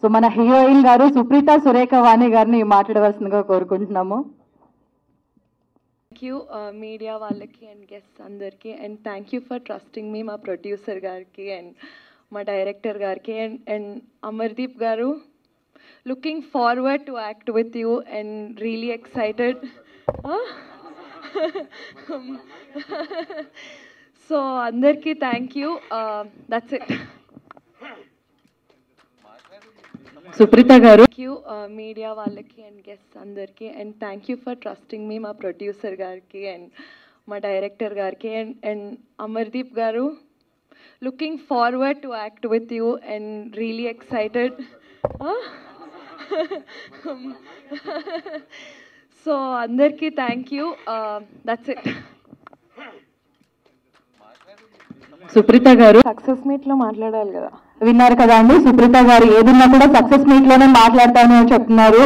So మన heroine గారు సుప్రీత సురేఖ వాణి గారిని మాట్లాడవలసిందిగా కోరుకుంటున్నాము. థ్యాంక్ యూ మీడియా వాళ్ళకి అండ్ గెస్ట్స్ అందరికీ and thank you for trusting me, మా ప్రొడ్యూసర్ గారికి అండ్ మా డైరెక్టర్ గారికి and Amardeep garu, looking forward to act with you and really excited. So అందరికీ thank you. That's it. Supritha garu media వాళ్ళకి అండ్ గెస్ట్స్ అందరికీ and thank you for trusting me, మా producer గారికి and మా డైరెక్టర్ గారికి and Amardeep garu, looking forward to act with you and really excited. So అందరికీ thank you. That's it. Supritha garu success మీట్లో మాట్లాడాలి కదా. విన్నారు కదా అండి, సుప్రీత గారు ఏదున్నా కూడా సక్సెస్ మీట్ లోనే మాట్లాడతాను అని చెప్తున్నారు.